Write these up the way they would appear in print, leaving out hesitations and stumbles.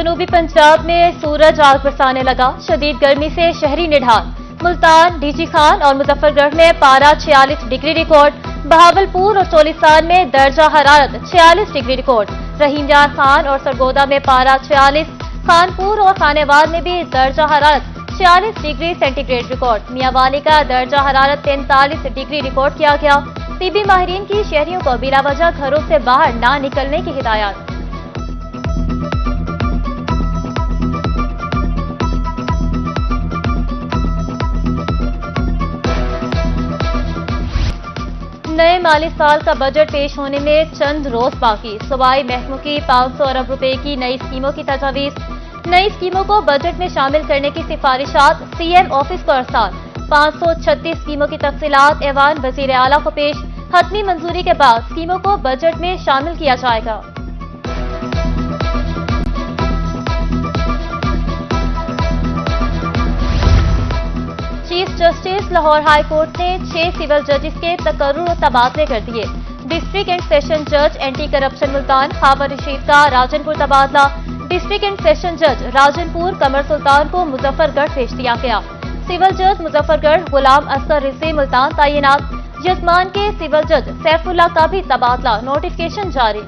जनूबी पंजाब में सूरज आग बरसाने लगा। शदीद गर्मी से शहरी निढाल। मुल्तान, डीजी खान और मुजफ्फरगढ़ में पारा 46 डिग्री रिकॉर्ड। बहावलपुर और चोलिस्तान में दर्जा हरारत 46 डिग्री रिकॉर्ड। रहीमयार खान और सरगोदा में पारा 46। खानपुर और खानेवाल में भी दर्जा हरारत 46 डिग्री सेंटीग्रेड रिकॉर्ड। मियांवाली का दर्जा हरारत 43 डिग्री रिकॉर्ड किया गया। तिब्बी माहिरीन की शहरियों को बिलावजह घरों से बाहर ना निकलने की हिदायत। नए माली साल का बजट पेश होने में चंद रोज बाकी। सूबाई महकमों की 500 अरब रुपए की नई स्कीमों की तजवीज। नई स्कीमों को बजट में शामिल करने की सिफारिशात सीएम ऑफिस को अरसाल। 536 स्कीमों की तफसीलात ऐवान वजीर आला को पेश। हतमी मंजूरी के बाद स्कीमों को बजट में शामिल किया जाएगा। Chief justice Lahore high court ने 6 सिविल जजेस के तकर्रुर और तबादले कर दिए। डिस्ट्रिक्ट एंड सेशन जज एंटी करप्शन मुल्तान खावर रशीद का राजनपुर तबादला। डिस्ट्रिक्ट एंड सेशन जज राजनपुर कमर सुल्तान को मुजफ्फरगढ़ भेज दिया गया। सिविल जज मुजफ्फरगढ़ गुलाम असगर रिजवी मुल्तान तैनात। यजमान के सिविल जज सैफुल्लाह का भी तबादला। नोटिफिकेशन जारी।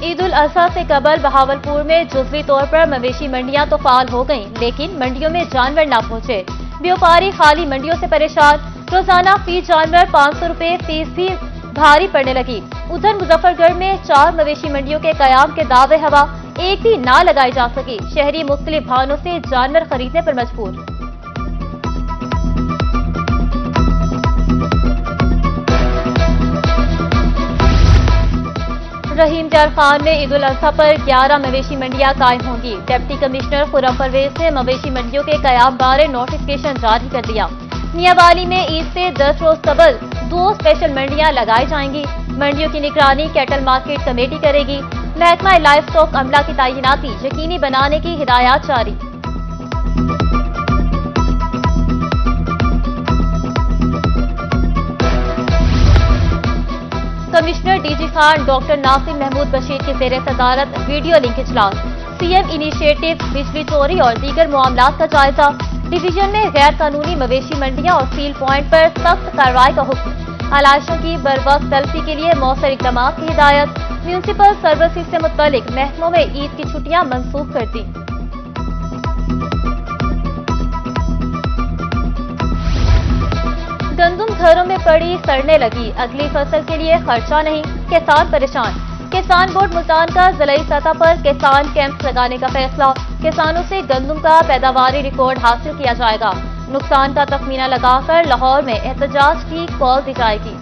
ईद उल अजहा से कबल बहावलपुर में जुज़वी तौर पर मवेशी मंडियां तो फाल हो गईं, लेकिन मंडियों में जानवर न पहुंचे। व्यापारी खाली मंडियों से परेशान। रोजाना फी जानवर 500 रुपए फीस भी भारी पड़ने लगी। उधर मुजफ्फरगढ़ में 4 मवेशी मंडियों के कयाम के दावे हवा, एक भी ना लगाई जा सकी। शहरी मुख्तलिफ बहानों से जानवर खरीदने पर मजबूर। रहीमयार खान में ईद उल अजहा पर 11 मवेशी मंडियां कायम होंगी। डिप्टी कमिश्नर खुर्रम परवेज ने मवेशी मंडियों के कयाम बारे नोटिफिकेशन जारी कर दिया। मियांवाली में ईद से 10 रोज कबल 2 स्पेशल मंडियां लगाई जाएंगी। मंडियों की निगरानी कैटल मार्केट कमेटी करेगी। महकमा लाइफ स्टॉक अमला की तैनाती यकीनी बनाने की हिदायत जारी। Commissioner DG Khan doctor Nasim Mahmood Bashir की जेर सदारत वीडियो लिंक इजलास। सीएम इनिशिएटिव, बिजली चोरी और दीगर मामलात का जायजा। डिवीजन ने गैर कानूनी मवेशी मंडियां और सील पॉइंट पर सख्त कार्रवाई का हुक्म। आलाइशों की बरवक्त तलफी के लिए मौसर इकदाम की हिदायत। म्यूनिसिपल सर्विसेज से मुतल्लिक महकमों में ईद की छुट्टियां मनसूख कर दी। गंदुम घरों में पड़ी सड़ने लगी। अगली फसल के लिए खर्चा नहीं, किसान परेशान। किसान बोर्ड मुल्तान का जिलाई सतह पर किसान कैंप लगाने का फैसला। किसानों से गंदुम का पैदावारी रिकॉर्ड हासिल किया जाएगा। नुकसान का तखमीना लगाकर लाहौर में एहतजाज की कॉल दी जाएगी।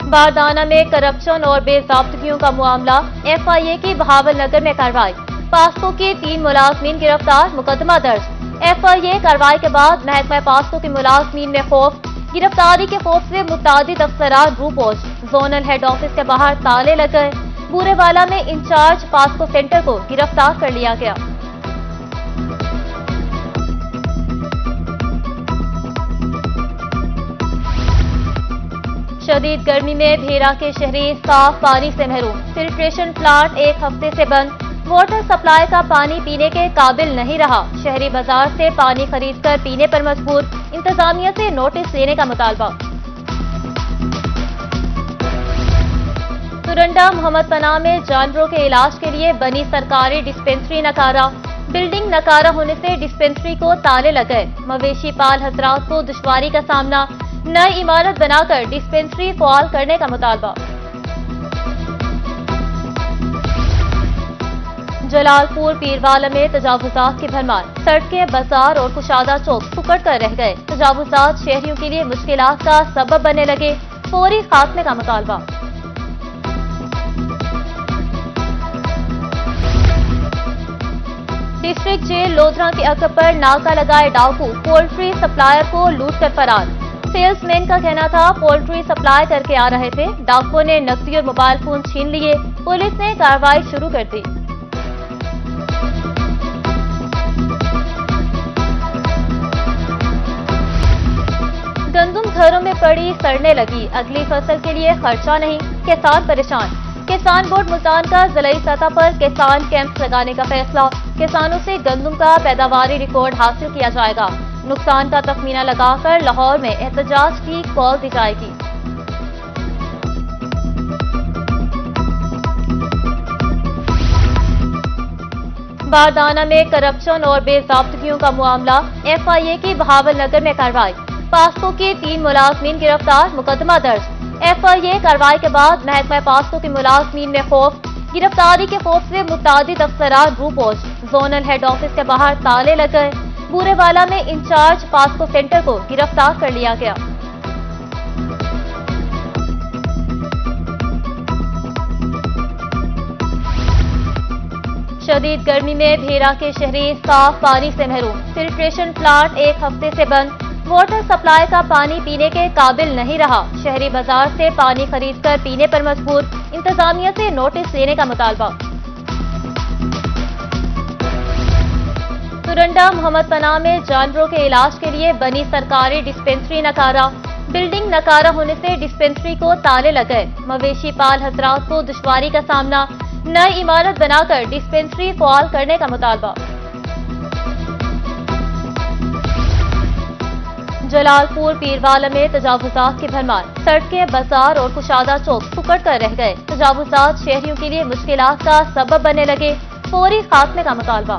बारदाना में करप्शन और बेजाब्तगियों का मामला। FIA की बहावल नगर में कार्रवाई। पास्को के 3 मुलाजमीन गिरफ्तार, मुकदमा दर्ज। FIA कार्रवाई के बाद महकमा पास्को के मुलाजमीन में खौफ। गिरफ्तारी के खौफ से मुतादिद अफसरान रूपोज। जोनल हेड ऑफिस के बाहर ताले लग गए। बूरेवाला में इंचार्ज पास्को सेंटर को गिरफ्तार कर लिया गया। शदीद गर्मी में भेरा के शहरी साफ पानी से महरूम। फिल्ट्रेशन प्लांट 1 हफ्ते से बंद। वाटर सप्लाई का पानी पीने के काबिल नहीं रहा। शहरी बाजार से पानी खरीदकर पीने पर मजबूर। इंतजामिया से नोटिस देने का मुतालबा। तुरंडा मोहम्मद पनाह में जानवरों के इलाज के लिए बनी सरकारी डिस्पेंसरी नकारा। बिल्डिंग नकारा होने से डिस्पेंसरी को ताले लग गए। मवेशी पाल हजरात को दुश्वारी का सामना। नई इमारत बनाकर डिस्पेंसरी फआल करने का मुतालबा। जलालपुर पीरवाला में तजावुजात की भरमार। सड़कें, बाजार और कुशादा चौक सुकड़ कर रह गए। तजावुजात शहरियों के लिए मुश्किलात का सबब बनने लगे। फौरी खात्मे का मुतालबा। डिस्ट्रिक्ट जेल लोधरा के अकब पर नाका लगाए डाकू। पोल्ट्री सप्लायर को लूट कर फरार। सेल्समैन का कहना था पोल्ट्री सप्लाई करके आ रहे थे। डाकुओं ने नकदी और मोबाइल फोन छीन लिए। पुलिस ने कार्रवाई शुरू कर दी। पड़ी सड़ने लगी, अगली फसल के लिए खर्चा नहीं, किसान परेशान। किसान बोर्ड मुल्तान का जिलाई सतह पर किसान कैंप लगाने का फैसला, किसानों से गंदम का पैदावारी रिकॉर्ड हासिल किया जाएगा, नुकसान का तखमीना लगाकर लाहौर में एहतजाज की कॉल दी जाएगी। बारदाना में करप्शन और बेज़ाब्तगियों का मामला, FIA की बहावल नगर में कार्रवाई, पास्को के 3 मुलाजमीन गिरफ्तार, मुकदमा दर्ज। FIA कार्रवाई के बाद महकमा पास्को के मुलाजमीन में खौफ, गिरफ्तारी के खौफ से मुतादिद अफसरान रू पहुंच, जोनल हेड ऑफिस के बाहर ताले लग गए। बूरेवाला में इंचार्ज पास्को सेंटर को गिरफ्तार कर लिया गया। शदीद गर्मी में भेरा के शहरी साफ पानी से महरूम, फिल्ट्रेशन प्लांट 1 हफ्ते से बंद, वाटर सप्लाई का पानी पीने के काबिल नहीं रहा, शहरी बाजार से पानी खरीदकर पीने पर मजबूर, इंतजामिया से नोटिस लेने का मुतालबा। तुरंडा मोहम्मद पनाह में जानवरों के इलाज के लिए बनी सरकारी डिस्पेंसरी नकारा, बिल्डिंग नकारा होने से डिस्पेंसरी को ताले लग गए, मवेशी पाल हजरात को दुश्वारी का सामना, नई इमारत बनाकर डिस्पेंसरी फआल करने का मुतालबा। जलालपुर पीरवाला में तजावुजात की भरमार, सड़कें, बाजार और कुशादा चौक फुकड़ कर रह गए, तजावुजात शहरियों के लिए मुश्किलात का सबब बनने लगे, फौरी खात्मे का मुतालबा।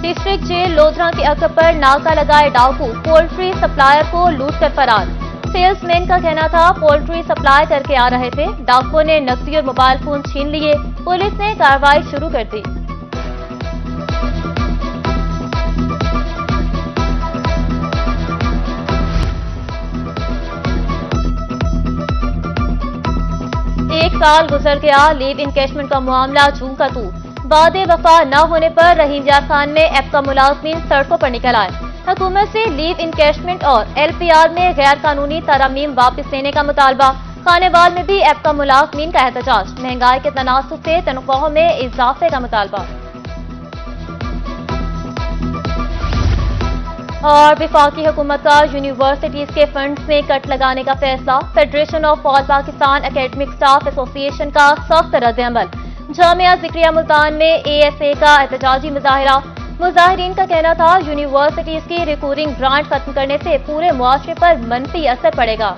डिस्ट्रिक्ट जेल लोधरा के अकब पर नाका लगाए डाकू, पोल्ट्री सप्लायर को लूट कर फरार, सेल्समैन का कहना था पोल्ट्री सप्लाई करके आ रहे थे, डाकुओं ने नकदी और मोबाइल फोन छीन लिए, पुलिस ने कार्रवाई शुरू कर दी। एक साल गुजर गया, लीव इनकैशमेंट का मामला झूम का तू, वादे वफा न होने पर रहीम यार खान में एपका मुलाजमीन सड़कों पर निकल आए, हुकूमत से लीव इनकैशमेंट और LPR में गैर कानूनी तरामीम वापस लेने का मुतालबा, खानेवाल में भी एपका मुलाजमीन का एहतजाज, महंगाई के तनासुब से तनख्वाहों में इजाफे का मुतालबा। और विफाकी हुकूमत का यूनिवर्सिटीज के फंड्स में कट लगाने का फैसला, federation of all Pakistan academic staff association का सख्त रद्द-ए-अमल, जामिया जिक्रिया मुल्तान में ASA का एहतजाजी मुजाहिरा, मुजाहिरीन का कहना था यूनिवर्सिटीज की रिकरिंग ग्रांट खत्म करने से पूरे मुआशरे पर मनफी असर पड़ेगा।